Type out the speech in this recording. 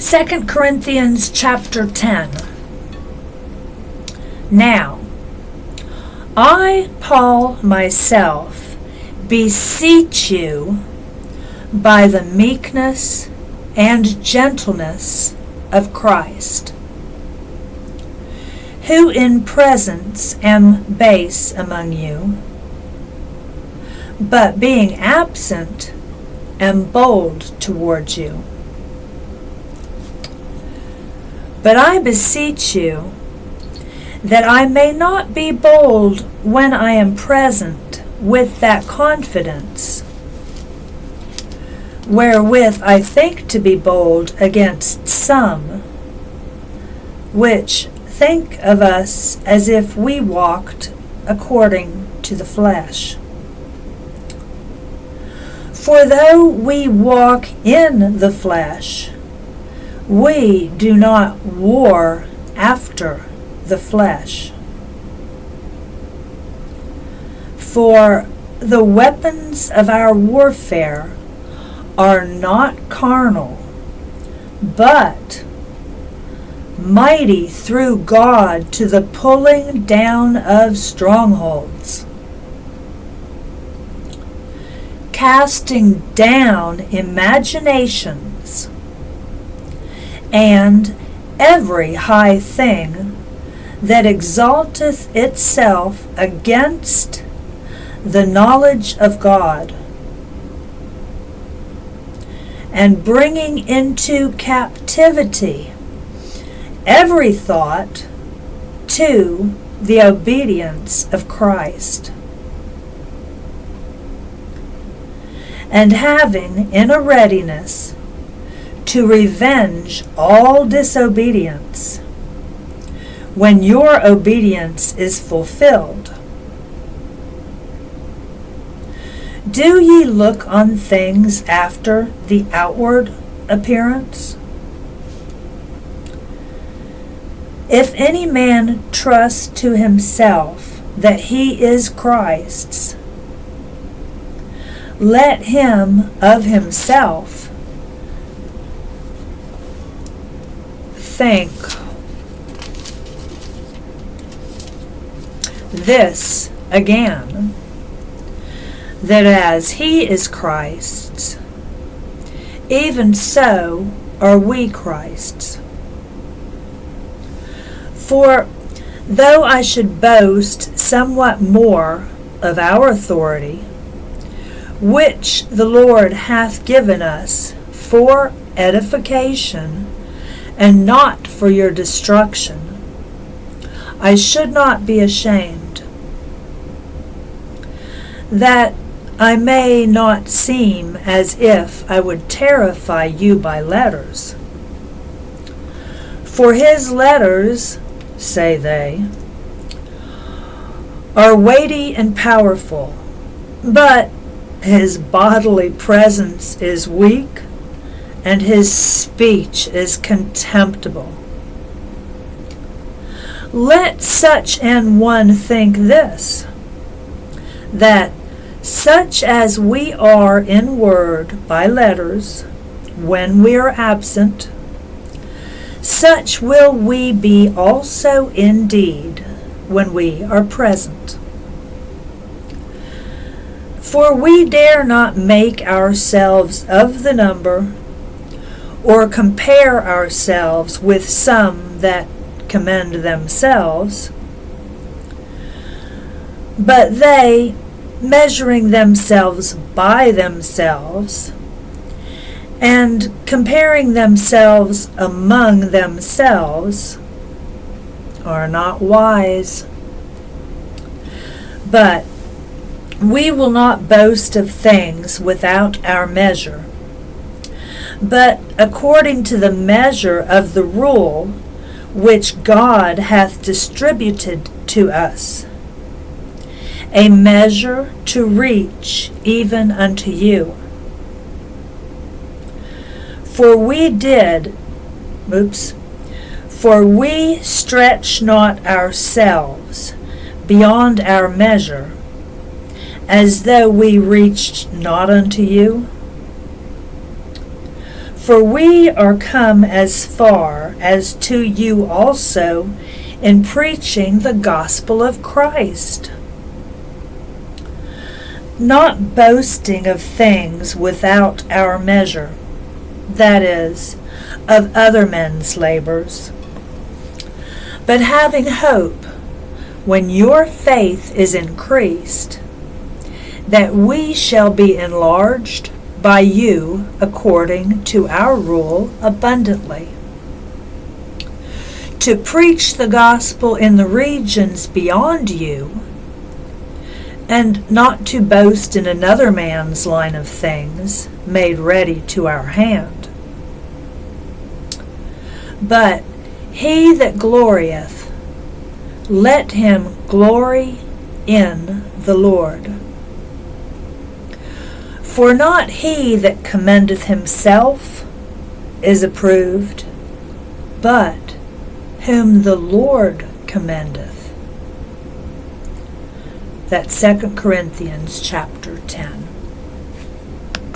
2 Corinthians chapter 10. Now, I, Paul, myself, beseech you by the meekness and gentleness of Christ, who in presence am base among you, but being absent am bold towards you. But I beseech you that I may not be bold when I am present with that confidence, wherewith I think to be bold against some, which think of us as if we walked according to the flesh. For though we walk in the flesh, we do not war after the flesh. For the weapons of our warfare are not carnal, but mighty through God to the pulling down of strongholds, casting down imaginations and every high thing that exalteth itself against the knowledge of God, and bringing into captivity every thought to the obedience of Christ, and having in a readiness to revenge all disobedience when your obedience is fulfilled. Do ye look on things after the outward appearance? If any man trust to himself that he is Christ's, let him of himself think this again, that as he is Christ's, even so are we Christ's. For though I should boast somewhat more of our authority, which the Lord hath given us for edification, and not for your destruction, I should not be ashamed, that I may not seem as if I would terrify you by letters. For his letters, say they, are weighty and powerful, but his bodily presence is weak, and his speech is contemptible. Let such an one think this, that such as we are in word by letters, when we are absent, such will we be also in deed when we are present. For we dare not make ourselves of the number, or compare ourselves with some that commend themselves, but they, measuring themselves by themselves, and comparing themselves among themselves, are not wise. But we will not boast of things without our measure, but according to the measure of the rule which God hath distributed to us, a measure to reach even unto you. For we stretch not ourselves beyond our measure, as though we reached not unto you. For we are come as far as to you also in preaching the gospel of Christ, not boasting of things without our measure, that is, of other men's labors, but having hope, when your faith is increased, that we shall be enlarged by you according to our rule abundantly, to preach the gospel in the regions beyond you, and not to boast in another man's line of things made ready to our hand. But he that glorieth, let him glory in the Lord. For not he that commendeth himself is approved, but whom the Lord commendeth. That's 2 Corinthians chapter 10.